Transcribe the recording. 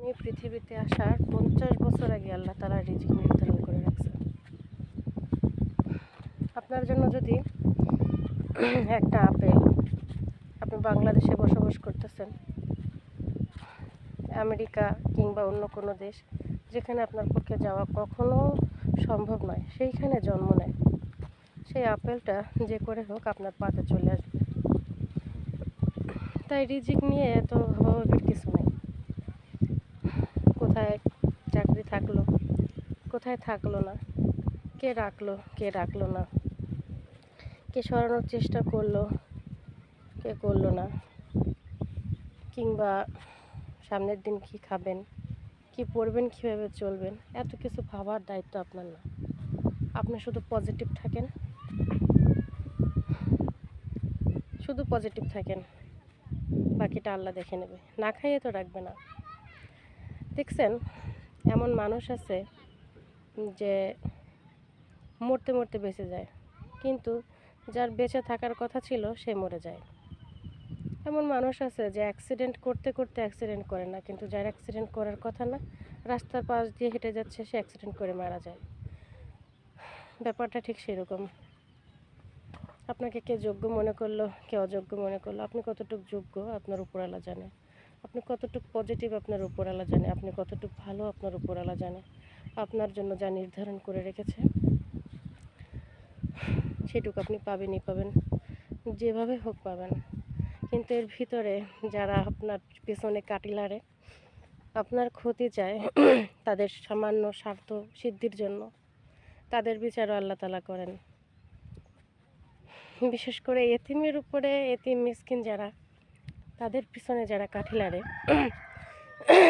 এই পৃথিবীতে আসার 50 বছর আগে আল্লাহ তাআলা রিজিক নির্ধারণ করে রাখছে। আপনার জন্য যদি একটা আপেল, আপনি বাংলাদেশে বসবাস করতেছেন, আমেরিকা কিংবা অন্য কোনো দেশ যেখানে আপনার পক্ষে যাওয়া কখনো সম্ভব নয়, সেইখানে জন্ম নেয়, সেই আপেলটা যে করে হোক আপনার পাতে চলে আসবে। তাই রিজিক নিয়ে এত ভাবাভাবির কিছু নেই। কোথায় চাকরি থাকলো, কোথায় থাকলো না, কে রাখলো না, কে সরানোর চেষ্টা করলো, কে করলো না, কিংবা সামনের দিন কি খাবেন, কি পরবেন, কীভাবে চলবেন, এত কিছু ভাবার দায়িত্ব আপনার না। আপনি শুধু পজিটিভ থাকেন, শুধু পজিটিভ থাকেন, বাকিটা আল্লাহ দেখে নেবে। না খাইয়ে তো রাখবে না। দেখছেন, এমন মানুষ আছে যে মরতে মরতে বেঁচে যায়, কিন্তু যার বেঁচে থাকার কথা ছিল সে মরে যায়। এমন মানুষ আছে যে অ্যাক্সিডেন্ট করতে করতে অ্যাক্সিডেন্ট করে না, কিন্তু যার অ্যাক্সিডেন্ট করার কথা না, রাস্তার পাশ দিয়ে হেঁটে যাচ্ছে, সে অ্যাক্সিডেন্ট করে মারা যায়। ব্যাপারটা ঠিক সেরকম। আপনাকে কে যোগ্য মনে করলো, কে অযোগ্য মনে করলো, আপনি কতটুকু যোগ্য আপনার উপরওয়ালা জানে, আপনি কতটুকু পজিটিভ আপনার উপরওয়ালা জানে, আপনি কতটুকু ভালো আপনার উপরওয়ালা জানে। আপনার জন্য যা নির্ধারণ করে রেখেছে সেটুকু আপনি পাবেনই পাবেন, যেভাবে হোক পাবেন। কিন্তু এর ভিতরে যারা আপনার পেছনে কাটি লাড়ে, আপনার ক্ষতি চায়, তাদের সামান্য স্বার্থ সিদ্ধির জন্য, তাদের বিচারও আল্লাহ তাআলা করেন। বিশেষ করে এতিমের উপরে, এতিম মিসকিন যারা, তাদের পিছনে যারা কাঠি লাড়ে,